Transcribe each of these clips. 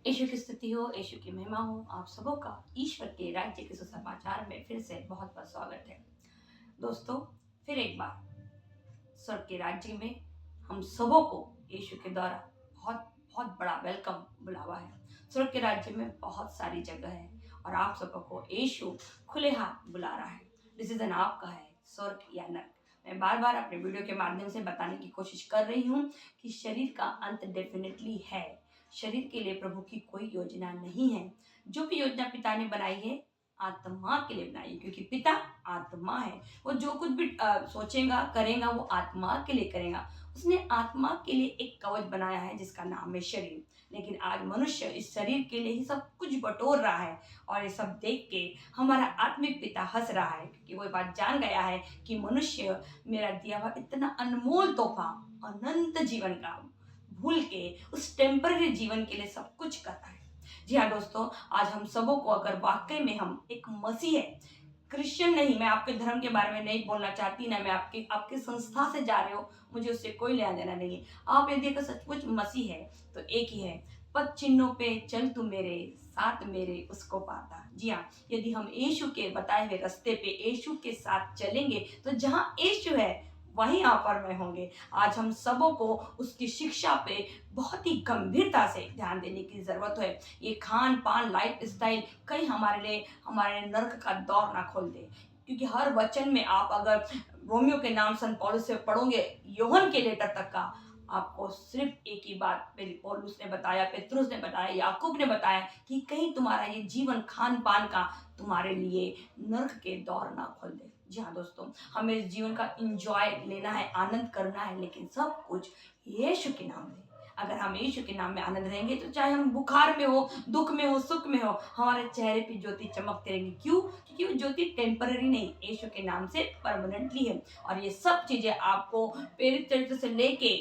यीशु की स्तुति हो, यीशु की महिमा हो। आप सबों का ईश्वर के राज्य के सुसमाचार में फिर से बहुत बहुत स्वागत है। दोस्तों, फिर एक बार स्वर्ग के राज्य में हम सबों को यीशु के द्वारा बहुत बहुत बड़ा वेलकम बुलावा है। स्वर्ग के राज्य में बहुत सारी जगह है और आप सबों को यीशु खुले हाथ बुला रहा है। डिसीजन आपका है, स्वर्ग या नरक। मैं बार बार अपने वीडियो के माध्यम से बताने की कोशिश कर रही हूँ कि शरीर का अंत डेफिनेटली है। शरीर के लिए प्रभु की कोई योजना नहीं है। जो भी योजना पिता ने बनाई है आत्मा के लिए बनाई है, क्योंकि पिता आत्मा है। वो जो कुछ भी सोचेगा करेगा वो आत्मा के लिए करेगा। उसने आत्मा के लिए एक कवच बनाया है जिसका नाम है शरीर। लेकिन आज मनुष्य इस शरीर के लिए ही सब कुछ बटोर रहा है और ये सब देख के हमारा आत्मिक पिता हंस रहा है, क्योंकि वो बात जान गया है कि मनुष्य मेरा दिया हुआ इतना अनमोल तोहफा अनंत जीवन का भूल के उस टेम्पररी जीवन के लिए सब कुछ करता है। जी हाँ दोस्तों, आज हम सबों को अगर वाकई में हम एक मसीह है, क्रिश्चियन नहीं, मैं आपके धर्म के बारे में नहीं बोलना चाहती, ना मैं आपके आपके संस्था से जा रहे हो, मुझे उससे कोई लेना देना नहीं है। आप यदि अगर सचमुच मसीह है तो एक ही है, पद चिन्हों पे चल तू मेरे साथ मेरे उसको पाता। जी हाँ, यदि हम यीशु के बताए हुए रास्ते पे यीशु के साथ चलेंगे तो जहाँ यीशु है वहीं आप और मैं होंगे। आज हम सबों को उसकी शिक्षा पे बहुत ही गंभीरता से ध्यान देने की ज़रूरत है। ये खान पान लाइफ स्टाइल कहीं हमारे लिए हमारे नर्क का दौर ना खोल दे, क्योंकि हर वचन में आप अगर रोमियो के नाम सन पौलुस से पढ़ोगे, योहन के लेटर तक का, आपको सिर्फ एक ही बात मेरी पौलुस ने बताया, पेत्रुस ने बताया, याकूब ने बताया कि कहीं तुम्हारा ये जीवन खान पान का तुम्हारे लिए नर्क के दौर ना खोल दे। जी हाँ दोस्तों, हमें इस जीवन का इंजॉय लेना है, आनंद करना है, लेकिन सब कुछ यीशु के नाम में। अगर हम यीशु के नाम में आनंद रहेंगे तो चाहे हम बुखार में हो, दुख में हो, सुख में हो, हमारे चेहरे पे ज्योति चमकते रहेंगी। क्यों? क्योंकि वो ज्योति टेम्पररी नहीं, यीशु के नाम से परमानेंटली है। और ये सब चीजें आपको प्रेरित चरित्र से लेके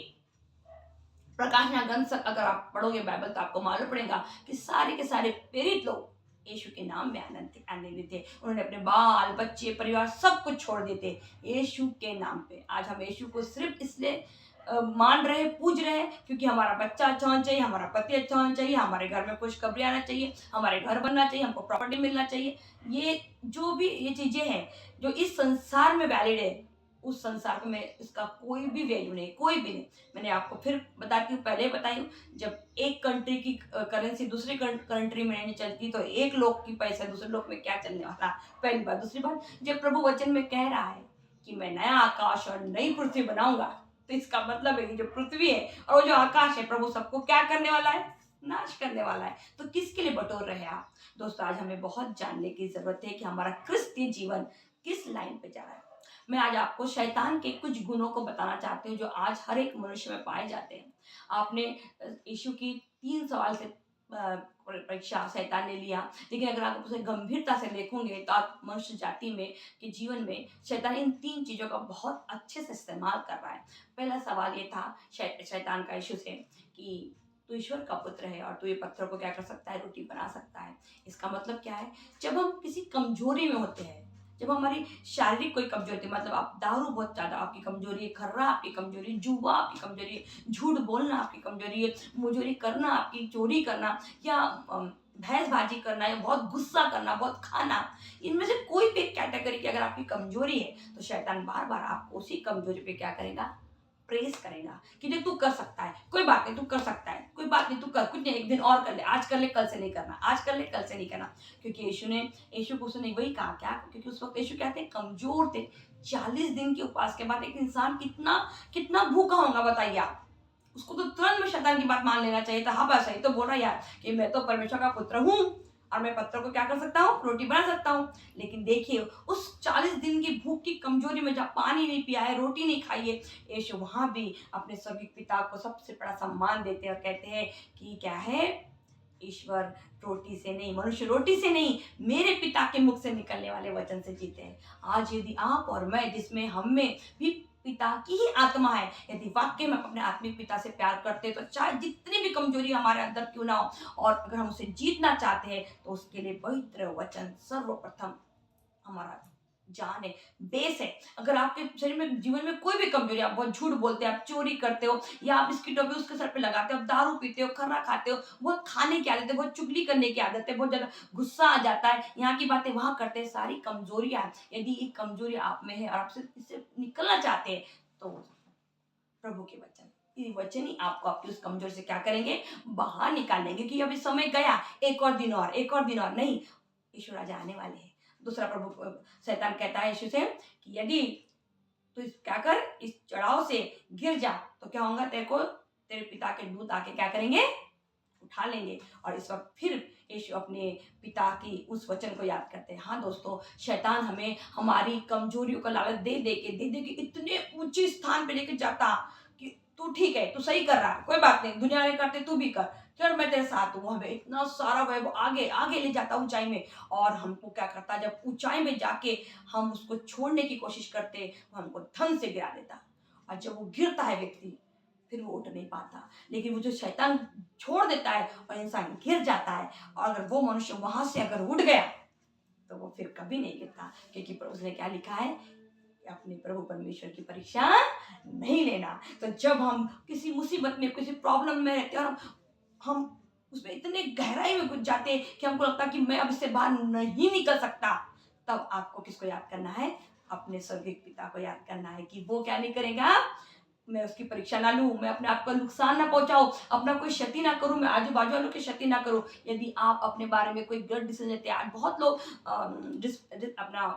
प्रकाशना ग्रंथ तक अगर आप पढ़ोगे बाइबल तो आपको मालूम पड़ेगा कि सारे के सारे प्रेरित लोग यीशु के नाम में आनंदित थे। उन्होंने अपने बाल बच्चे परिवार सब कुछ छोड़ दिए थे यीशु के नाम पे। आज हम यीशु को सिर्फ इसलिए मान रहे पूज रहे हैं क्योंकि हमारा बच्चा अच्छा होना चाहिए, हमारा पति अच्छा होना चाहिए, हमारे घर में कुछ कब्रियाँ आना चाहिए, हमारे घर बनना चाहिए, हमको प्रॉपर्टी मिलना चाहिए। ये जो भी ये चीज़ें हैं जो इस संसार में वैलिड है, उस संसार में इसका कोई भी वैल्यू नहीं, कोई भी नहीं। मैंने आपको फिर बताती हूँ, पहले बताई हूँ, जब एक कंट्री की करेंसी दूसरी कंट्री में नहीं चलती तो एक लोग की पैसा दूसरे लोग में क्या चलने वाला। पहली बात। दूसरी बात, जब प्रभु वचन में कह रहा है कि मैं नया आकाश और नई पृथ्वी बनाऊंगा, तो इसका मतलब है कि जो पृथ्वी है और वो जो आकाश है, प्रभु सबको क्या करने वाला है? नाश करने वाला है। तो किसके लिए बटोर रहे हैं आप? दोस्तों, आज हमें बहुत जानने की जरूरत है कि हमारा क्रिस्तीय जीवन किस लाइन पे जा रहा है। मैं आज आपको शैतान के कुछ गुणों को बताना चाहती हूँ जो आज हर एक मनुष्य में पाए जाते हैं। आपने यीशु की 3 सवाल से परीक्षा शैतान ने लिया, लेकिन अगर आप उसे गंभीरता से देखोगे तो आप मनुष्य जाति में के जीवन में शैतान इन 3 चीज़ों का बहुत अच्छे से इस्तेमाल कर रहा है। पहला सवाल ये था शैतान का यीशु से कि तू ईश्वर का पुत्र है और तू ये पत्थरों को क्या कर सकता है? रोटी बना सकता है। इसका मतलब क्या है? जब हम किसी कमजोरी में होते हैं, जब हमारी शारीरिक कोई कमजोरी थी, मतलब आप दारू बहुत ज़्यादा आपकी कमजोरी है, खर्रा आपकी कमजोरी है, जुआ आपकी कमजोरी है, झूठ बोलना आपकी कमजोरी है, मुजोरी करना आपकी, चोरी करना या भैंसबाजी करना या बहुत गुस्सा करना, बहुत खाना, इनमें से कोई भी एक कैटेगरी की अगर आपकी कमजोरी है तो शैतान बार बार आपको उसी कमजोरी पे क्या करेगा? प्रेस करेगा कि देख तू कर सकता है, कोई बात नहीं तू कर सकता है, कोई बात नहीं तू कर, कुछ नहीं, एक दिन और कर ले, आज कर ले कल से नहीं करना, आज कर ले कल से नहीं करना। क्योंकि यीशु को उसने वही कहा क्या? क्योंकि उस वक्त यीशु क्या थे? कमजोर थे। 40 दिन के उपवास के बाद एक इंसान कितना कितना भूखा होगा बताइए आप। उसको तो तुरंत में शैतान की बात मान लेना चाहिए था। हाँ बस सही तो बोल रहा यार कि मैं तो परमेश्वर का पुत्र हूँ और मैं पत्थर को क्या कर सकता हूँ? रोटी बना सकता हूँ। लेकिन देखिए उस 40 दिन की भूख की कमजोरी में जब पानी नहीं पिया है, रोटी नहीं खाई है, यीशु वहां भी अपने स्वर्गीय पिता को सबसे बड़ा सम्मान देते हैं और कहते हैं कि क्या है? ईश्वर रोटी से नहीं, मनुष्य रोटी से नहीं, मेरे पिता के मुख से निकलने वाले वचन से जीते हैं। आज यदि आप और मैं, जिसमें हम में भी पिता की ही आत्मा है, यदि वाकई में अपने आत्मिक पिता से प्यार करते हैं तो चाहे जितनी भी कमजोरी हमारे अंदर क्यों ना हो, और अगर हम उसे जीतना चाहते हैं तो उसके लिए पवित्र वचन सर्वप्रथम हमारा जान है, बेस है। अगर आपके शरीर में जीवन में कोई भी कमजोरी, आप बहुत झूठ बोलते हो, आप चोरी करते हो, या आप इसकी टोपी उसके सर पे लगाते हो, आप दारू पीते हो, खर्रा खाते हो, बहुत खाने की आदत है, बहुत चुगली करने की आदत है, बहुत ज्यादा गुस्सा आ जाता है, यहाँ की बातें वहां करते हैं, सारी कमजोरियां हैं। यदि ये कमजोरी आप में है और आप इससे निकलना चाहते हैं, तो प्रभु के वचन, ये वचन ही आपको आपकी उस कमजोरी से क्या करेंगे, बाहर निकालेंगे। कि अभी समय गया, एक और दिन और, एक और दिन और नहीं, यीशु राजा आने वाले हैं। दूसरा प्रभु शैतान कहता है यीशु से कि यदि तू क्या कर, इस चढ़ाव से गिर जा तो क्या होगा, तेरे को तेरे पिता के दूत आके क्या करेंगे, उठा लेंगे। और इस वक्त फिर यीशु अपने पिता की उस वचन को याद करते हैं। हाँ दोस्तों, शैतान हमें हमारी कमजोरियों का लालच दे के इतने ऊंचे स्थान पे लेके जाता कि तू ठीक है, तू सही कर रहा है, कोई बात नहीं, दुनिया वाले करते तू भी कर, चल मैं तेरे साथ हूँ। हमें इतना सारा वैभव आगे आगे ले जाता ऊंचाई में, और हमको क्या करता, जब ऊंचाई में जाके हम उसको छोड़ने की कोशिश करते, वो हमको धन से गिरा देता। और जब वो गिरता है व्यक्ति, फिर वो उठ नहीं पाता। लेकिन वो जो शैतान छोड़ देता है और इंसान गिर जाता है, और अगर वो मनुष्य वहां से अगर उठ गया तो वो फिर कभी नहीं गिरता, क्योंकि उसने क्या लिखा है, अपने प्रभु परमेश्वर की परीक्षा नहीं लेना। तो जब हम किसी मुसीबत में, किसी प्रॉब्लम में रहते हैं और हम उसमें इतने गहराई में घुस जाते हैं कि हमको लगता है कि मैं अब इससे बाहर नहीं निकल सकता, तब आपको किसको याद करना है, अपने स्वर्गीय पिता को याद करना है कि वो क्या नहीं करेगा, मैं उसकी परीक्षा ना लूं, मैं अपने आप को नुकसान ना पहुंचाऊं, अपना कोई क्षति ना करूं, मैं आजू बाजू वालों की क्षति ना करूं। यदि आप अपने बारे में कोई गलत डिसीजन लेते हैं, आज बहुत लोग अपना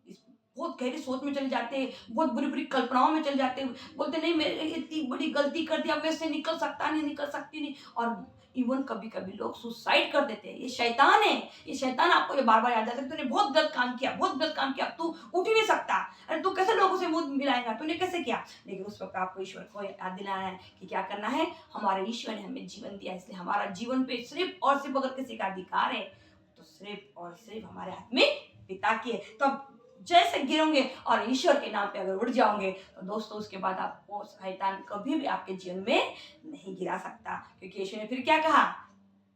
इस बहुत गहरी सोच में चले जाते हैं, बहुत बुरी बुरी कल्पनाओं में चले जाते हैं, बोलते नहीं मैंने इतनी बड़ी गलती कर दी, अब मैं इससे निकल सकता नहीं, निकल सकती नहीं। और इवन कभी कभी लोग सुसाइड कर देते हैं। ये शैतान है, ये शैतान आपको ये बार बार याद दिलाता है तूने बहुत गलत काम किया, बहुत गलत काम किया, तू उठ ही नहीं सकता, अरे तू कैसे लोगों से मुंह मिलाएगा, तूने कैसे किया। लेकिन उस वक्त आपको ईश्वर को याद दिलाना है कि क्या करना है, हमारे ईश्वर ने हमें जीवन दिया, इसलिए हमारा जीवन पे सिर्फ और सिर्फ अगर किसी का अधिकार है तो सिर्फ और सिर्फ हमारे हाथ में पिता की है। तो जैसे गिरोगे और ईश्वर के नाम पे अगर उठ जाओगे, तो दोस्तों उसके बाद आपको शैतान कभी भी आपके जीवन में नहीं गिरा सकता। क्योंकि यीशु ने फिर क्या कहा,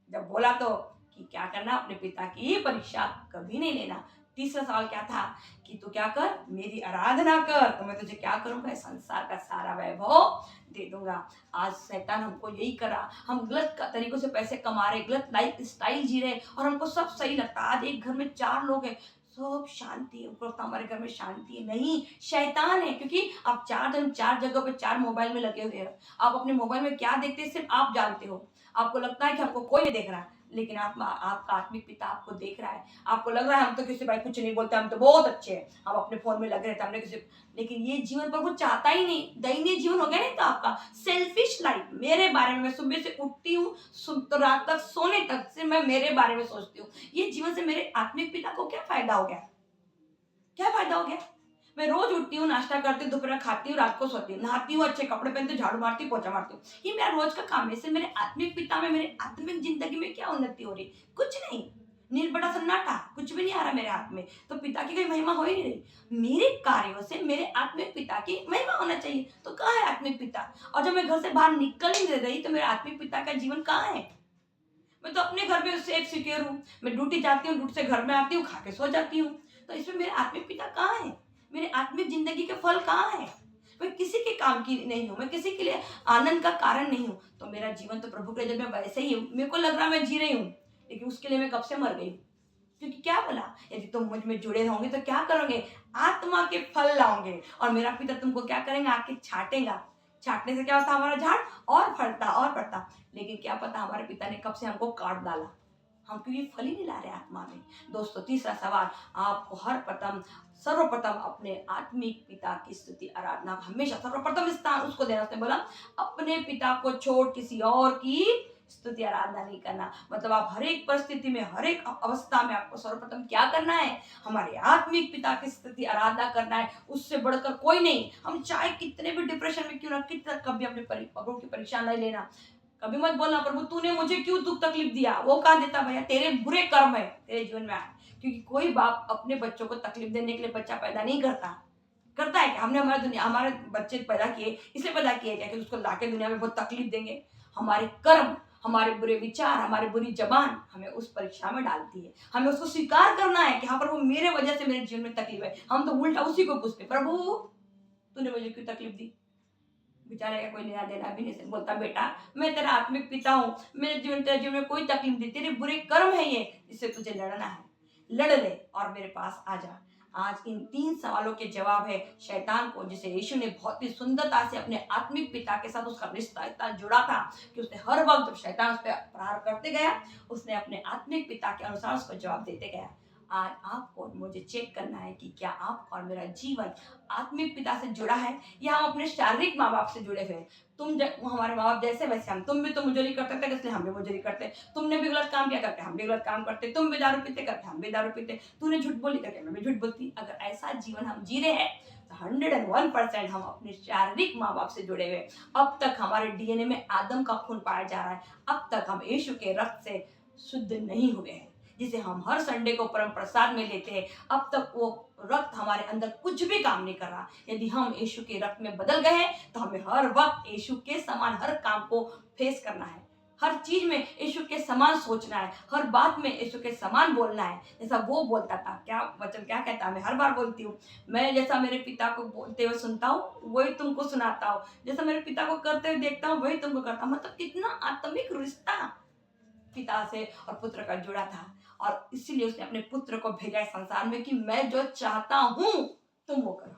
जब बोला तो कि क्या करना, अपने पिता की परीक्षा कभी नहीं लेना। तीसरा सवाल क्या था कि तू क्या कर, मेरी आराधना कर तो मैं तुझे क्या करूंगा, संसार का सारा वैभव दे दूंगा। आज शैतान हमको यही करा, हम गलत तरीकों से पैसे कमा रहे, गलत लाइफ स्टाइल जी रहे, और हमको सब सही लगता। आज एक घर में 4 लोग हैं, सब शांति है, उनको लगता हमारे घर में शांति है, नहीं, शैतान है। क्योंकि आप 4 दिन 4 जगह पे 4 मोबाइल में लगे हुए हैं, आप अपने मोबाइल में क्या देखते हैं सिर्फ आप जानते हो। आपको लगता है कि हमको कोई नहीं देख रहा है, लेकिन आपका आत्मिक पिता आपको देख रहा है। आपको लग रहा है हम तो किसी भाई कुछ नहीं बोलते, हम तो बहुत अच्छे हैं, हम अपने फोन में लगे रहते, हमने किसी, लेकिन ये जीवन पर वो चाहता ही नहीं। दयनीय जीवन हो गया नहीं तो आपका, सेल्फिश लाइफ, मेरे बारे में, मैं सुबह से उठती हूँ तो रात तक सोने तक से मैं मेरे बारे में सोचती हूँ। ये जीवन से मेरे आत्मिक पिता को क्या फायदा हो गया, क्या फायदा हो गया। मैं रोज उठती हूँ, नाश्ता करती हूँ, दोपहर खाती हूँ, रात को सोती हूँ, नहाती हूँ, अच्छे कपड़े पहनती हूँ, झाड़ू मारती हूँ, पोछा मारती हूँ, ये मेरा रोज का काम है। इससे मेरे आत्मिक पिता में, मेरे आत्मिक जिंदगी में क्या उन्नति हो रही, कुछ नहीं, निर्बड़ा सन्नाटा, कुछ भी नहीं आ रहा मेरे हाथ में। तो पिता की कोई महिमा हो ही नहीं रही। मेरे कार्यों से मेरे आत्मिक पिता की महिमा होना चाहिए। तो कहाँ है आत्मिक पिता। और जब मैं घर से बाहर निकल ही नहीं रही तो मेरे आत्मिक पिता का जीवन कहाँ है। मैं तो अपने घर में सेफ सिक्योर हूँ, मैं ड्यूटी जाती हूँ, ड्यूटी से घर में आती हूँ, खा के सो जाती हूँ। तो इसमें मेरे आत्मिक पिता कहाँ है, मेरे आत्मिक जिंदगी के फल कहाँ है। मैं किसी के काम की नहीं हूँ, मैं किसी के लिए आनंद का कारण नहीं हूँ। तो मेरा जीवन तो प्रभु के जब मैं वैसे ही हूँ, मेरे को लग रहा मैं जी रही हूँ, लेकिन उसके लिए मैं कब से मर गई। क्योंकि क्या बोला, यदि तुम मुझ में जुड़े रहोगे तो क्या करोगे, आत्मा के फल लाओगे, और मेरा पिता तुमको क्या करेंगे, आके छाटेगा। छाटने से क्या होता, हमारा झाड़ और फलता और बढ़ता। लेकिन क्या पता हमारे पिता ने कब से हमको काट डाला, हम क्योंकि फल ही नहीं ला रहे आत्मा में। दोस्तों तीसरा सवाल, आपको सर्वप्रथम अपने आत्मिक पिता की स्तुति आराधना हमेशा सर्वप्रथम स्थान उसको देना। उसने बोला अपने पिता को छोड़ किसी और की स्तुति आराधना नहीं करना। मतलब आप हर एक परिस्थिति में, हर एक अवस्था में आपको सर्वप्रथम क्या करना है, हमारे आत्मिक पिता की स्तुति आराधना करना है। उससे बढ़कर कोई नहीं। हम चाहे कितने भी डिप्रेशन में क्यों ना, कितना कभी अपने प्रभु की परीक्षा नहीं लेना। कभी मत बोलना प्रभु तूने मुझे क्यों दुख तकलीफ दिया, वो कहाँ देता भैया, तेरे बुरे कर्म है तेरे जीवन में आए। क्योंकि कोई बाप अपने बच्चों को तकलीफ देने के लिए बच्चा पैदा नहीं करता है कि हमने हमारे बच्चे पैदा किए इसलिए पैदा किए क्या कि उसको लाके दुनिया में बहुत तकलीफ देंगे। हमारे कर्म, हमारे बुरे विचार, हमारी बुरी जबान हमें उस परीक्षा में डालती है। हमें उसको स्वीकार करना है कि हाँ प्रभु, मेरे वजह से मेरे जीवन में तकलीफ है। हम तो उल्टा उसी को पूछते, प्रभु तूने मुझे क्यों तकलीफ दी? बेचारे का कोई लेना देना भी नहीं। बोलता बेटा, मैं तेरा आत्मिक पिता हूँ, मेरे जीवन तेरे जीवन में कोई तकलीफ नहीं, तेरे बुरे कर्म है ये, जिससे तुझे लड़ना है, लड़ ले और मेरे पास आ जा। आज इन 3 सवालों के जवाब है शैतान को, जिसे यीशु ने बहुत ही सुंदरता से अपने आत्मिक पिता के साथ उसका रिश्ता इतना जुड़ा था कि उसने हर वक्त जब शैतान उस पर प्रहार करते गया, उसने अपने आत्मिक पिता के अनुसार उसको जवाब देते गया। आज आपको मुझे चेक करना है कि क्या आप और मेरा जीवन आत्मिक पिता से जुड़ा है या हम अपने शारीरिक माँ बाप से जुड़े हुए हैं। हमारे माँ बाप जैसे वैसे हम, तुम भी तो मजदूरी करते थे इसलिए हम भी मजदूरी करते, तुमने भी गलत काम किया करके हम भी गलत काम करते, तुम भी दारू पीते करके हम भी दारू पीते, तूने झूठ बोली करके मैं भी झूठ बोलती। अगर ऐसा जीवन हम जी रहे हैं तो 101% हम अपने शारीरिक माँ बाप से जुड़े हुए। अब तक हमारे डीएनए में आदम का खून पाया जा रहा है, अब तक हम यीशु के रक्त से शुद्ध नहीं हुए हैं, जिसे हम हर संडे को परम प्रसाद में लेते हैं। अब तक वो रक्त हमारे अंदर कुछ भी काम नहीं कर रहा। यदि हम यीशु के रक्त में बदल गए हैं तो हमें हर वक्त यीशु के समान हर काम को फेस करना है, हर चीज में यीशु के समान सोचना है, हर बात में यीशु के समान बोलना है। जैसा वो बोलता था, क्या वचन क्या कहता है, मैं हर बार बोलती हूँ, मैं जैसा मेरे पिता को बोलते हुए सुनता हूँ वही तुमको सुनाता हूँ, जैसा मेरे पिता को करते हुए देखता हूँ वही तुमको करता हूँ। मतलब कितना आत्मिक रिश्ता पिता से और पुत्र का जुड़ा था, और इसीलिए उसने अपने पुत्र को भेजा इस संसार में कि मैं जो चाहता हूं तुम वो करो,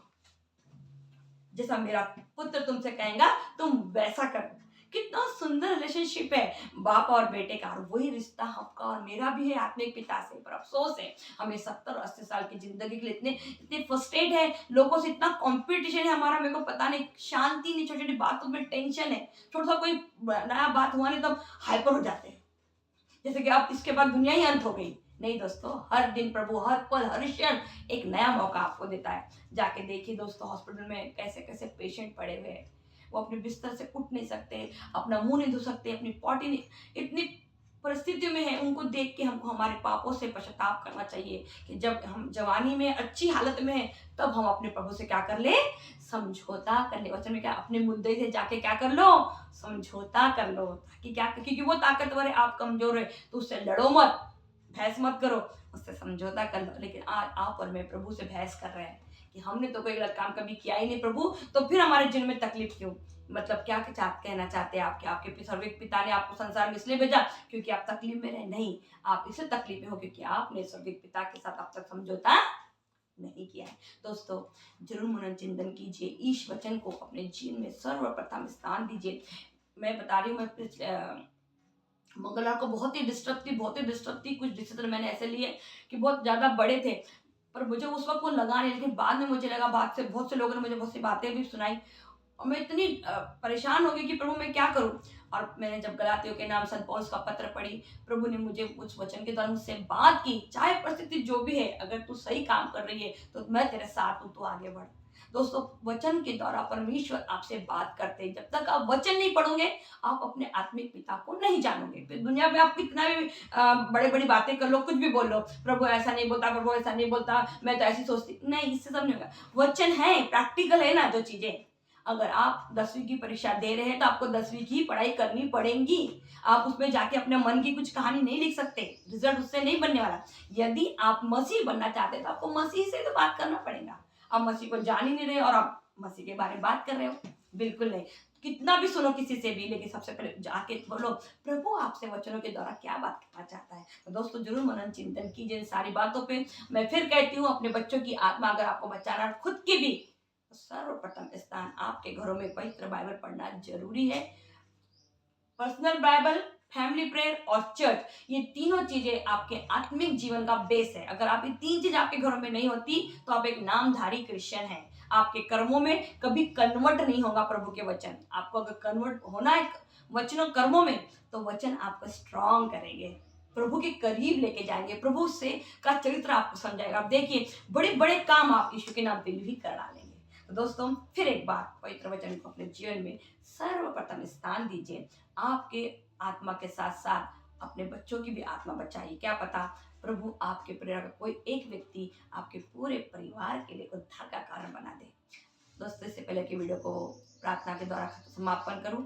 जैसा मेरा पुत्र तुमसे कहेगा तुम वैसा करो। कितना सुंदर रिलेशनशिप है बाप और बेटे का, और वही रिश्ता आपका और मेरा भी है आत्मिक पिता से। पर अफसोस है हमें 70-80 साल की जिंदगी के लिए इतने इतने फ्रस्ट्रेट है, लोगों से इतना कंपटीशन है हमारा, मेरे को पता नहीं, शांति नहीं, छोटी छोटी बातों में टेंशन है, छोटा सा कोई नया बात हुआ नहीं तो हाइपर हो जाते हैं, जैसे कि अब इसके बाद दुनिया ही अंत हो गई। नहीं दोस्तों, हर दिन प्रभु हर पल हर क्षण एक नया मौका आपको देता है। जाके देखिए दोस्तों, हॉस्पिटल में कैसे कैसे पेशेंट पड़े हुए हैं, वो अपने बिस्तर से उठ नहीं सकते, अपना मुंह नहीं धो सकते, अपनी पॉटी नहीं, इतनी परिस्थितियों में है। उनको देख के हमको हमारे पापों से पश्चाताप करना चाहिए कि जब हम जवानी में अच्छी हालत में है तब हम अपने प्रभु से क्या कर ले, समझौता कर ले। वचन में क्या, अपने मुद्दे से जाके क्या कर लो, समझौता कर लो, ताकि क्या, क्योंकि वो ताकतवर है, आप कमजोर है, तो उससे लड़ो मत, बहस मत करो, उससे समझौता कर लो। लेकिन आज आप और मैं प्रभु से बहस कर रहे हैं कि हमने तो कोई गलत काम कभी किया ही नहीं प्रभु, तो फिर हमारे जीवन में तकलीफ क्यों? मतलब क्या कहना चाहते हैं आपके आपके स्वर्गीय पिता ने आपको संसार में इसलिए भेजा क्योंकि आप तकलीफ में रहे? नहीं, आप इसे तकलीफ में हो क्योंकि आपने स्वर्गीय पिता के साथ अब तक समझौता नहीं किया है। दोस्तों जरूर मनोचिंतन कीजिए, ईश वचन को अपने जीवन में सर्वप्रथम स्थान दीजिए। मैं बता रही हूँ, मैं पिछले मंगलवार को बहुत ही डिस्टर्ब थी, कुछ डिसीजन मैंने ऐसे लिए कि बहुत ज़्यादा बड़े थे, पर मुझे उस वक्त वो लगा नहीं, लेकिन बाद में मुझे लगा, बाद से बहुत से लोगों ने मुझे बहुत सी बातें भी सुनाई और मैं इतनी परेशान हो गई कि प्रभु मैं क्या करूं। और मैंने जब गलातियों के नाम संत पौलुस का पत्र पढ़ी, प्रभु ने मुझे उस वचन के द्वारा मुझसे बात की, चाहे परिस्थिति जो भी है, अगर तू सही काम कर रही है तो मैं तेरे साथ हूं, तू आगे बढ़। दोस्तों वचन के द्वारा परमेश्वर आपसे बात करते हैं, जब तक आप वचन नहीं पढ़ोगे आप अपने आत्मिक पिता को नहीं जानोगे। फिर दुनिया में आप कितना भी बड़ी बड़ी बातें कर लो, कुछ भी बोल लो, प्रभु ऐसा नहीं बोलता, प्रभु ऐसा नहीं बोलता, मैं तो ऐसी सोचती, नहीं, इससे सब नहीं होगा। वचन है, प्रैक्टिकल है ना जो चीजें। अगर आप 10वीं की परीक्षा दे रहे हैं तो आपको 10वीं की पढ़ाई करनी पड़ेगी। आप उसमें जाके अपने मन की कुछ कहानी नहीं लिख सकते, रिजल्ट उससे नहीं बनने वाला। यदि आप मसीह बनना चाहते हैं तो आपको मसीह से तो बात करना पड़ेगा। आप मसीह को जान ही नहीं रहे और आप मसीह के बारे में बात कर रहे हो, बिल्कुल नहीं। कितना भी सुनो किसी से भी, लेकिन सबसे पहले जाके बोलो प्रभु आपसे वचनों के द्वारा क्या बात करना चाहता है। तो दोस्तों जरूर मनन चिंतन कीजिए इन सारी बातों पे। मैं फिर कहती हूँ, अपने बच्चों की आत्मा अगर आपको बचाना, खुद की भी, तो सर्वप्रथम स्थान आपके घरों में पवित्र बाइबल पढ़ना जरूरी है। पर्सनल बाइबल, फैमिली प्रेयर और चर्च, ये तीनों चीजें आपके आत्मिक जीवन का बेस है। अगर आप ये 3 चीज आपके घरों में नहीं होती तो आप एक नामधारी क्रिश्चियन हैं। आपके कर्मों में कभी कन्वर्ट नहीं होगा प्रभु के वचन। आपको अगर कन्वर्ट होना है वचनों कर्मों में, तो वचन आपको स्ट्रांग करेंगे, प्रभु के करीब लेके जाएंगे, प्रभु से का चरित्र आपको समझाएगा। आप देखिए बड़े बड़े काम आप यीशु के नाम पे भी कर डालेंगे। तो दोस्तों फिर एक बार पवित्र वचन को अपने जीवन में सर्वप्रथम स्थान दीजिए। आपके आत्मा के साथ साथ अपने बच्चों की भी आत्मा बचाइए। क्या पता प्रभु आपके परिवार का कोई एक व्यक्ति आपके पूरे परिवार के लिए उद्धार का कारण बना दे। दोस्तों इससे पहले कि वीडियो को प्रार्थना के द्वारा समापन करूं,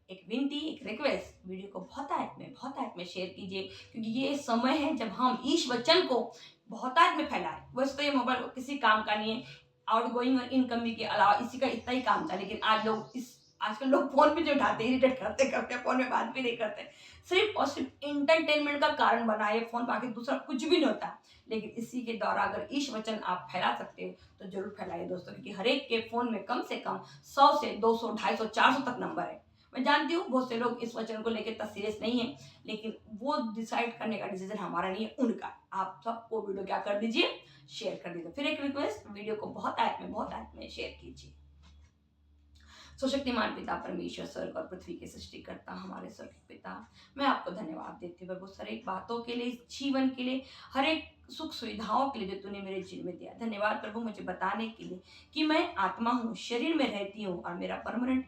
एक विनती, एक रिक्वेस्ट, वीडियो को बहुत में शेयर कीजिए, क्योंकि ये समय है जब हम ईश वचन को बहुतायत में फैलाएं। वैसे तो ये मोबाइल किसी काम का नहीं है, आउटगोइंग और इनकमिंग के अलावा इसी का इतना ही काम था, लेकिन आजकल लोग फोन भी नहीं उठाते, इरिटेट करते करते फोन में बात भी नहीं करते। सिर्फ और सिर्फ इंटरटेनमेंट का कारण बना है फोन, बाकी दूसरा कुछ भी नहीं होता। लेकिन इसी के द्वारा अगर ईश वचन आप फैला सकते हो तो जरूर फैलाइए दोस्तों, क्योंकि हर एक के फोन में कम से कम 100 से 200 250 400 तक नंबर है। मैं जानती हूँ बहुत से लोग इस वचन को लेकर इतना सीरियस नहीं है, लेकिन वो डिसाइड करने का डिसीजन हमारा नहीं है, उनका। आप सबको वीडियो क्या कर दीजिए, शेयर कर दीजिए। फिर एक रिक्वेस्ट, वीडियो को बहुत आयत में शेयर कीजिए। शक्तिमान पिता परमेश्वर, स्वर्ग और पृथ्वी के सृष्टि करता हमारे स्वर्गीय पिता, मैं आपको धन्यवाद देती हूँ प्रभु हर एक बातों के लिए, जीवन के लिए, हर एक सुख सुविधाओं के लिए जो तूने मेरे जीवन में दिया। धन्यवाद प्रभु मुझे बताने के लिए कि मैं आत्मा हूँ, शरीर में रहती हूँ और मेरा परमानेंट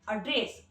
एड्रेस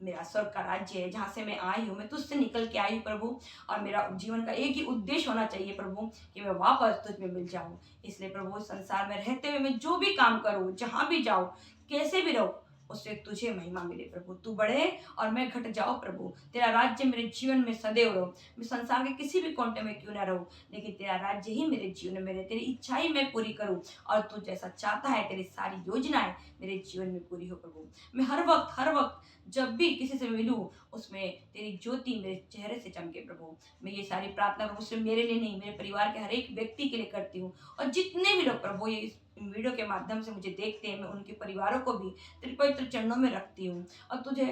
मेरा स्वर्ग का राज्य है, जहाँ से मैं आई हूँ। मैं तुझसे निकल के आई हूँ प्रभु, और मेरा जीवन का एक ही उद्देश्य होना चाहिए प्रभु कि मैं वापस तुझ में मिल जाऊँ। इसलिए प्रभु संसार में रहते हुए मैं जो भी काम करूँ, जहाँ भी जाऊँ, कैसे भी रहूँ, उससे तुझे महिमा मिले प्रभु। तू बढ़े और मैं घट जाऊँ प्रभु। तेरा राज्य मेरे जीवन में सदैव रहो। मैं संसार के किसी भी कोने में क्यों ना रहूँ, लेकिन तेरा राज्य ही मेरे जीवन में रहे, तेरी इच्छा ही मैं पूरी करूँ, और तू जैसा चाहता है तेरी सारी योजनाएं मेरे जीवन में पूरी हो प्रभु। मैं हर वक्त जब भी किसी से मिलूं, उसमें तेरी ज्योति मेरे चेहरे से चमके प्रभु। मैं ये सारी प्रार्थना प्रभु सिर्फ मेरे लिए नहीं, मेरे परिवार के हर एक व्यक्ति के लिए करती हूँ, और जितने भी लोग प्रभु ये इस वीडियो के माध्यम से मुझे देखते हैं, मैं उनके परिवारों को भी तेरे पवित्र चरणों में रखती हूँ, और तुझे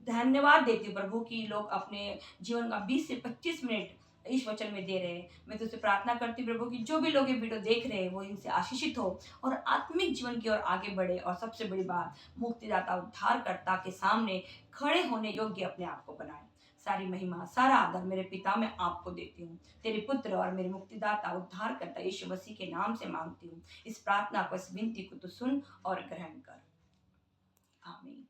धन्यवाद देती हूँ प्रभु कि लोग अपने जीवन का 20 से 25 मिनट इस वचन में दे रहे हैं। मैं तुझसे प्रार्थना करती हूँ प्रभु कि जो भी लोग ये वीडियो देख रहे हैं वो इनसे आशीषित हो और आत्मिक जीवन की ओर आगे बढ़े, और सबसे बड़ी बात, मुक्तिदाता उद्धारकर्ता के सामने खड़े होने योग्य अपने आप को बनाए। सारी महिमा, सारा आदर मेरे पिता मैं आपको देती हूँ, तेरे पुत्र और मेरे मुक्तिदाता उद्धारकर्ता यीशु मसीह के नाम से मांगती हूँ। इस प्रार्थना को, इस विनती को तो सुन और ग्रहण कर। आमीन।